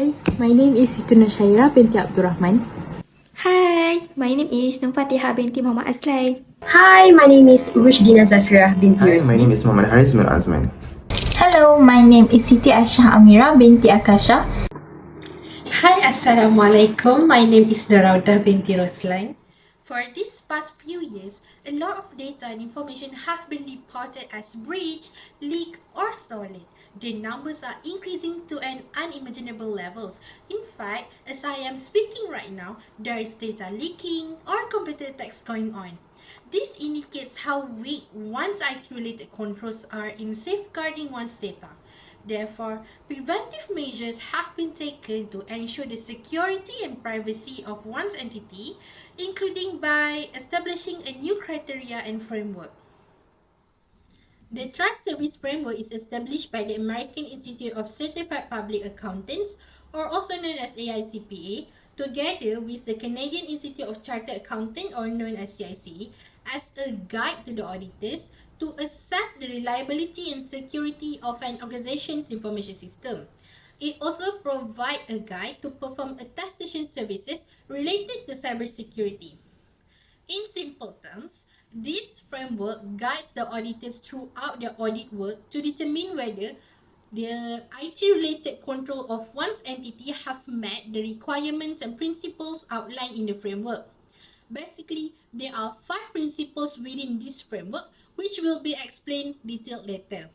Hi, my name is Siti Nushaira binti Abdurrahman. Hi, my name is Nufatiha binti Muhammad Aslay. Hi, my name is Rushdina Zafira binti Hi, my name Rusdi. is Muhammad Haris bin Azman. Hello, my name is Siti Aishah Amira binti Akasha. Hi, Assalamualaikum. My name is Darauda binti Roslan. For these past few years, a lot of data and information have been reported as breached, leaked, or stolen. The numbers are increasing to an unimaginable levels. In fact, as I am speaking right now, there is data leaking or computer attacks going on. This indicates how weak one's IT-related controls are in safeguarding one's data. Therefore, preventive measures have been taken to ensure the security and privacy of one's entity, including by establishing a new criteria and framework. The Trust Service Framework is established by the American Institute of Certified Public Accountants, or also known as AICPA, together with the Canadian Institute of Chartered Accountants, or known as CICA, as a guide to the auditors to assess the reliability and security of an organization's information system. It also provides a guide to perform attestation services related to cybersecurity. In simple terms, this framework guides the auditors throughout their audit work to determine whether the IT-related control of one's entity have met the requirements and principles outlined in the framework. Basically, there are 5 principles within this framework, which will be explained detailed later.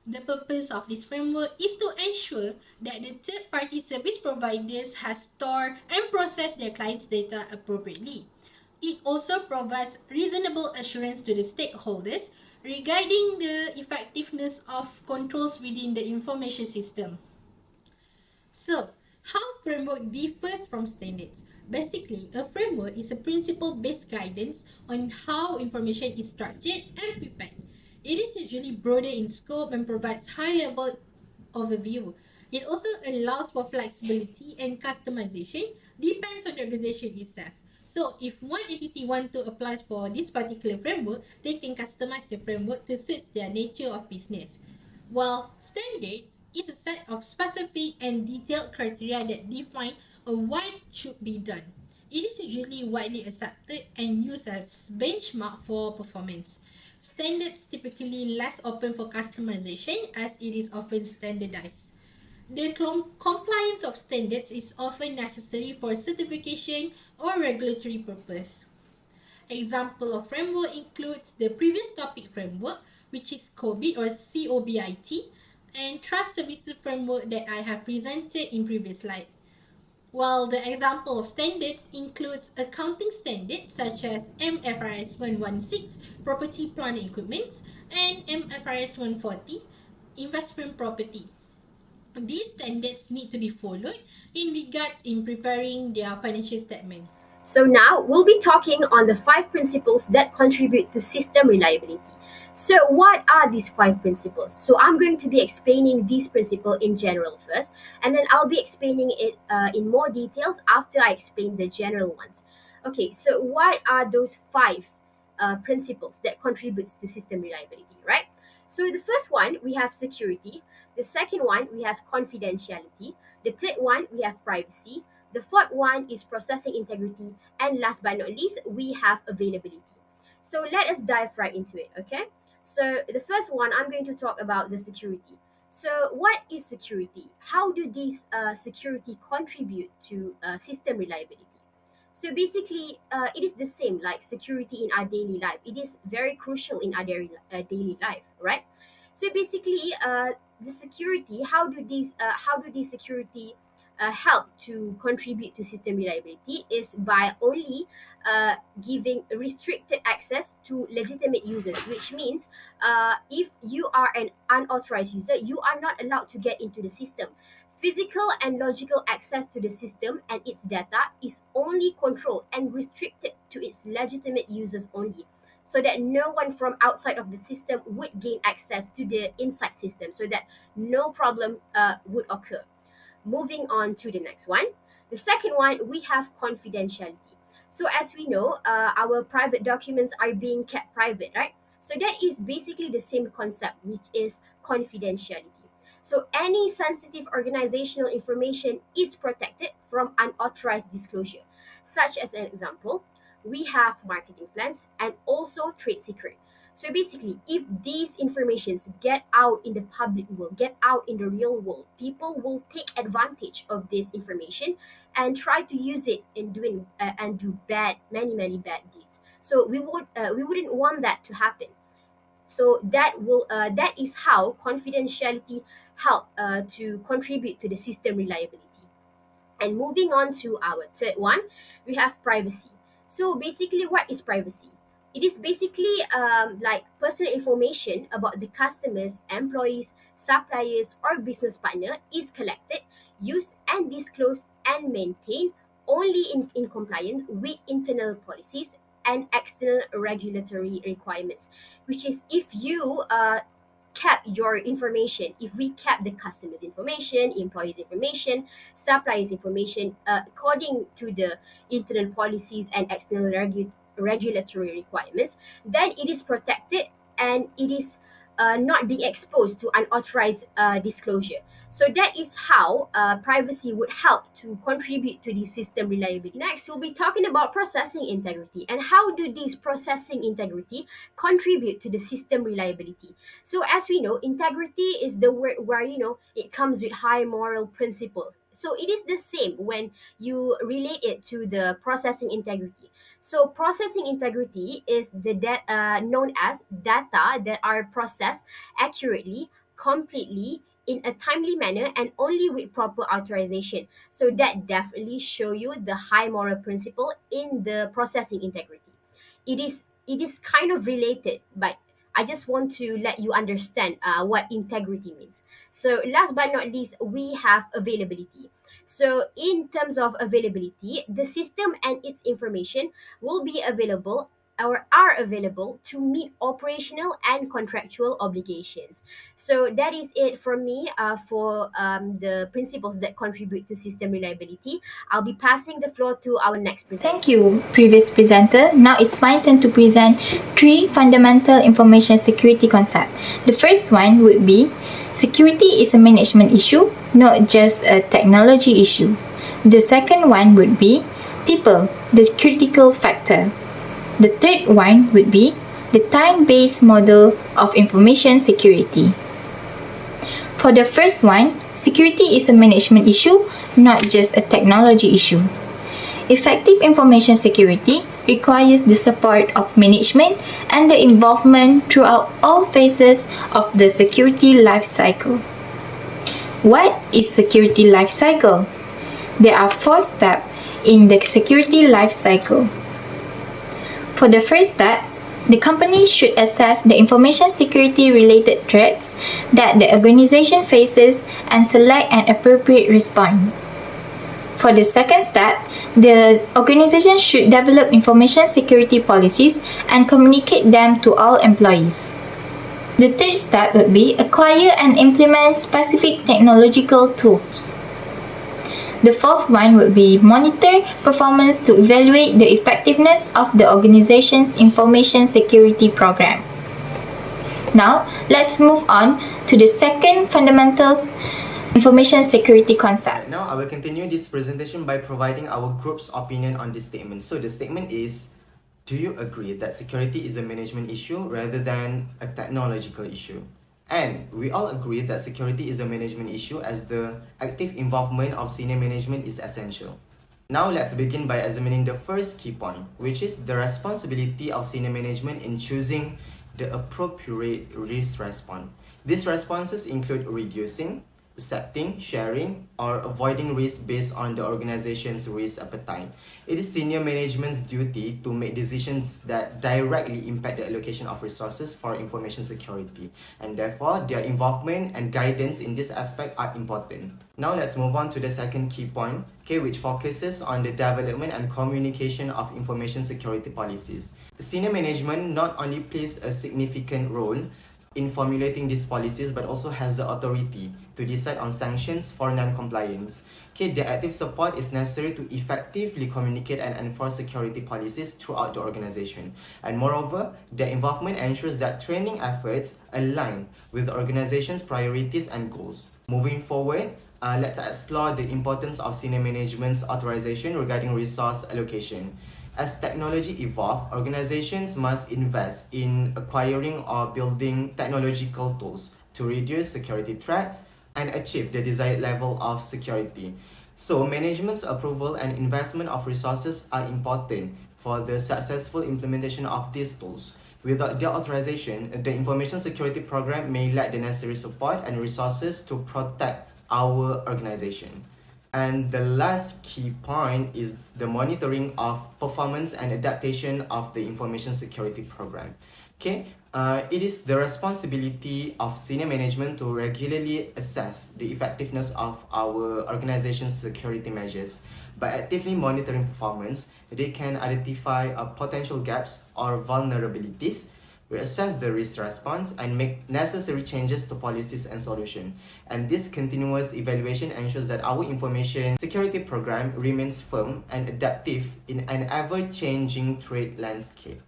The purpose of this framework is to ensure that the third-party service providers has stored and processed their clients' data appropriately. It also provides reasonable assurance to the stakeholders regarding the effectiveness of controls within the information system. So, how framework differs from standards? Basically, a framework is a principle-based guidance on how information is structured and prepared. It is usually broader in scope and provides high-level overview. It also allows for flexibility and customization, depends on the organization itself. So if one entity wants to apply for this particular framework, they can customize the framework to suit their nature of business. While standards is a set of specific and detailed criteria that define what should be done. It is usually widely accepted and used as benchmark for performance. Standards typically less open for customization as it is often standardized. The compliance of standards is often necessary for certification or regulatory purpose. Example of framework includes the previous topic framework, which is COBIT or COBIT, and Trust Services Framework that I have presented in previous slide. While the example of standards includes accounting standards such as MFRS 116, Property, Plant and Equipment, and MFRS 140, Investment Property. These standards need to be followed in regards in preparing their financial statements. So now we'll be talking on the 5 principles that contribute to system reliability. So what are these 5 principles? So I'm going to be explaining these principles in general first, and then I'll be explaining it in more details after I explain the general ones. Okay, so what are those 5 principles that contributes to system reliability, right? So the first one, we have security. The second one, we have confidentiality. The third one, we have privacy. The fourth one is processing integrity. And last but not least, we have availability. So let us dive right into it, okay? So the first one, I'm going to talk about the security. So what is security? How do these security contribute to system reliability? So basically, it is the same like security in our daily life. It is very crucial in our daily life, right? So basically, the security. How do these security help to contribute to system reliability? Is by only giving restricted access to legitimate users, which means if you are an unauthorized user, you are not allowed to get into the system. Physical and logical access to the system and its data is only controlled and restricted to its legitimate users only, so that no one from outside of the system would gain access to the inside system, so that no problem would occur. Moving on to the next one. The second one, we have confidentiality. So as we know, our private documents are being kept private, right? So that is basically the same concept, which is confidentiality. So any sensitive organizational information is protected from unauthorized disclosure. Such as an example, we have marketing plans and also trade secret. So basically, if these informations get out in the public world, get out in the real world, people will take advantage of this information and try to use it in doing and do many bad deeds. So we wouldn't want that to happen. So that is how confidentiality help to contribute to the system reliability. And moving on to our third one, we have privacy. So basically, what is privacy? It is basically like personal information about the customers, employees, suppliers, or business partner is collected, used, and disclosed and maintained only in compliance with internal policies and external regulatory requirements. Which is if you kept your information, if we kept the customers' information, employees' information, suppliers' information according to the internal policies and external regulatory requirements, then it is protected and it is not being exposed to unauthorized disclosure. So that is how privacy would help to contribute to the system reliability. Next, we'll be talking about processing integrity and how do these processing integrity contribute to the system reliability. So as we know, integrity is the word where it comes with high moral principles. So it is the same when you relate it to the processing integrity. So processing integrity is known as data that are processed accurately, completely, in a timely manner, and only with proper authorization. So that definitely show you the high moral principle in the processing integrity. It is kind of related, but I just want to let you understand what integrity means. So last but not least, we have availability. So in terms of availability, the system and its information will be available or are available to meet operational and contractual obligations. So that is it for me for the principles that contribute to system reliability. I'll be passing the floor to our next presenter. Thank you, previous presenter. Now it's my turn to present 3 fundamental information security concepts. The first one would be security is a management issue, not just a technology issue. The second one would be people, the critical factor. The third one would be the time-based model of information security. For the first one, security is a management issue, not just a technology issue. Effective information security requires the support of management and the involvement throughout all phases of the security life cycle. What is security life cycle? There are 4 steps in the security life cycle. For the first step, the company should assess the information security related threats that the organization faces and select an appropriate response. For the second step, the organization should develop information security policies and communicate them to all employees. The third step would be acquire and implement specific technological tools. The fourth one would be monitor performance to evaluate the effectiveness of the organization's information security program. Now, let's move on to the second fundamentals information security concept. Now, I will continue this presentation by providing our group's opinion on this statement. So, the statement is, do you agree that security is a management issue rather than a technological issue? And we all agree that security is a management issue as the active involvement of senior management is essential. Now let's begin by examining the first key point, which is the responsibility of senior management in choosing the appropriate risk response. These responses include reducing, accepting, sharing, or avoiding risk based on the organization's risk appetite. It is senior management's duty to make decisions that directly impact the allocation of resources for information security, and therefore their involvement and guidance in this aspect are important. Now let's move on to the second key point, which focuses on the development and communication of information security policies. Senior management not only plays a significant role in formulating these policies but also has the authority to decide on sanctions for non-compliance. Their active support is necessary to effectively communicate and enforce security policies throughout the organization. And moreover, their involvement ensures that training efforts align with the organization's priorities and goals. Moving forward, let's explore the importance of senior management's authorization regarding resource allocation. As technology evolves, organizations must invest in acquiring or building technological tools to reduce security threats and achieve the desired level of security. So, management's approval and investment of resources are important for the successful implementation of these tools. Without their authorization, the information security program may lack the necessary support and resources to protect our organization. And the last key point is the monitoring of performance and adaptation of the information security program. Okay, it is the responsibility of senior management to regularly assess the effectiveness of our organization's security measures. By actively monitoring performance, they can identify potential gaps or vulnerabilities, assess the risk response, and make necessary changes to policies and solutions. And this continuous evaluation ensures that our information security program remains firm and adaptive in an ever-changing threat landscape.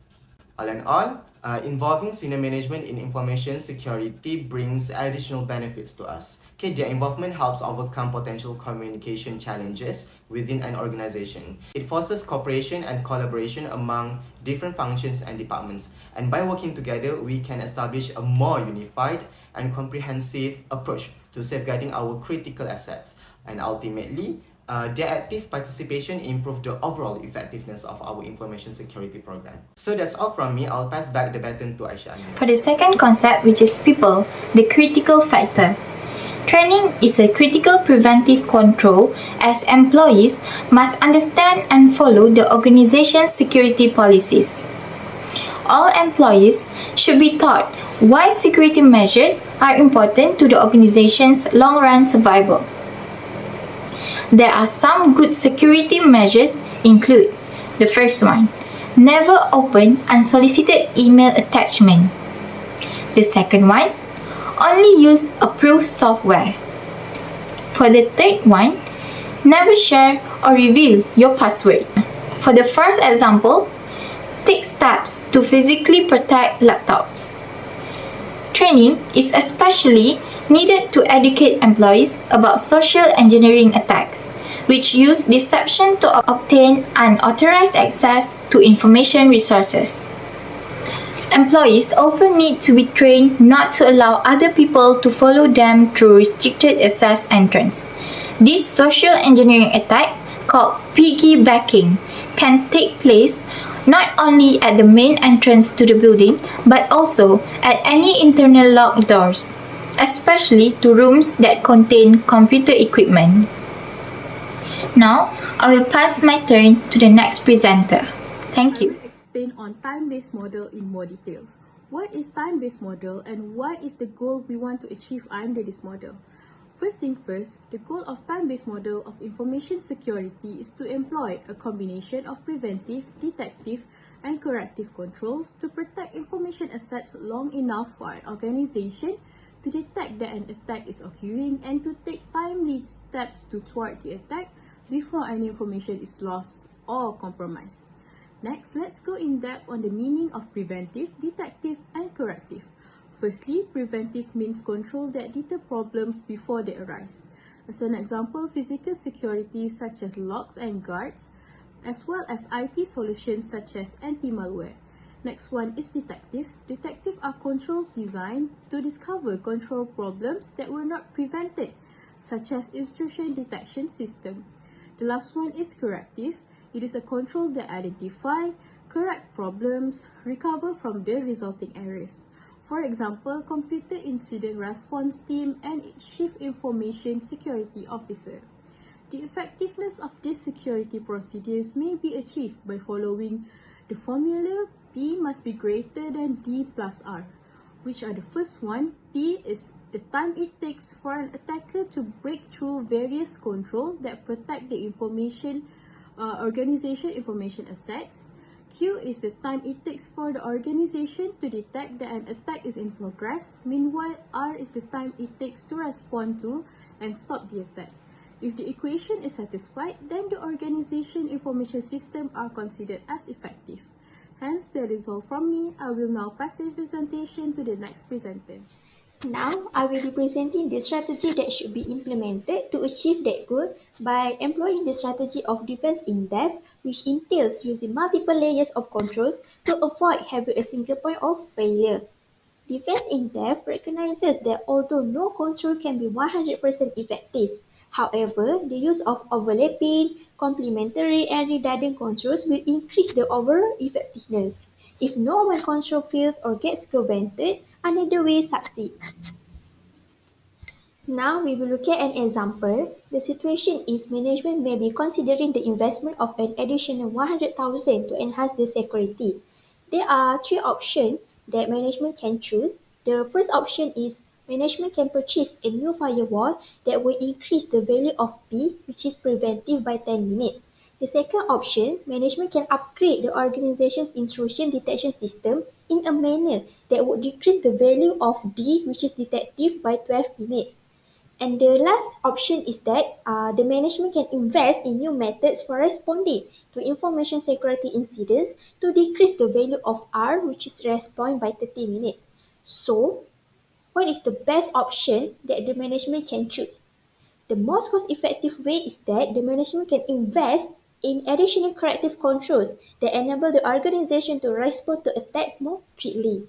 All in all, involving senior management in information security brings additional benefits to us. Okay, their involvement helps overcome potential communication challenges within an organization. It fosters cooperation and collaboration among different functions and departments. And by working together, we can establish a more unified and comprehensive approach to safeguarding our critical assets. And ultimately, their active participation improve the overall effectiveness of our information security program. So that's all from me. I'll pass back the baton to Aisha. For the second concept, which is people, the critical factor. Training is a critical preventive control as employees must understand and follow the organization's security policies. All employees should be taught why security measures are important to the organization's long-run survival. There are some good security measures include the first one, never open unsolicited email attachment. The second one, only use approved software. For the third one, never share or reveal your password. For the first example, take steps to physically protect laptops. Training is especially needed to educate employees about social engineering attacks, which use deception to obtain unauthorized access to information resources. Employees also need to be trained not to allow other people to follow them through restricted access entrance. This social engineering attack, called piggybacking, can take place not only at the main entrance to the building, but also at any internal locked doors, especially to rooms that contain computer equipment. Now, I will pass my turn to the next presenter. Thank you. I will explain on time-based model in more details. What is time-based model and what is the goal we want to achieve under this model? First thing first, the goal of time-based model of information security is to employ a combination of preventive, detective, and corrective controls to protect information assets long enough for an organization to detect that an attack is occurring and to take timely steps to thwart the attack before any information is lost or compromised. Next, let's go in depth on the meaning of preventive, detective, and corrective. Firstly, preventive means control that deter problems before they arise. As an example, physical security such as locks and guards, as well as IT solutions such as anti-malware. Next one is detective. Detective are controls designed to discover control problems that were not prevented, such as intrusion detection system. The last one is corrective. It is a control that identify, correct problems, recover from the resulting errors. For example, computer incident response team and chief information security officer. The effectiveness of these security procedures may be achieved by following the formula P must be greater than D plus R, which are the first one. P is the time it takes for an attacker to break through various controls that protect the organization information assets. Q is the time it takes for the organization to detect that an attack is in progress. Meanwhile, R is the time it takes to respond to and stop the attack. If the equation is satisfied, then the organization information system are considered as effective. Hence, that is all from me. I will now pass the presentation to the next presenter. Now, I will be presenting the strategy that should be implemented to achieve that goal by employing the strategy of defense in depth, which entails using multiple layers of controls to avoid having a single point of failure. Defense in depth recognizes that although no control can be 100% effective, however, the use of overlapping, complementary, and redundant controls will increase the overall effectiveness. If no one control fails or gets circumvented, another will succeed. Now we will look at an example. The situation is management may be considering the investment of an additional 100,000 to enhance the security. There are three options that management can choose. The first option is management can purchase a new firewall that will increase the value of P, which is preventive by 10 minutes. The second option, management can upgrade the organization's intrusion detection system in a manner that would decrease the value of D, which is detective, by 12 minutes. And the last option is that the management can invest in new methods for responding to information security incidents to decrease the value of R, which is response by 30 minutes. So, what is the best option that the management can choose? The most cost-effective way is that the management can invest in additional corrective controls that enable the organization to respond to attacks more quickly.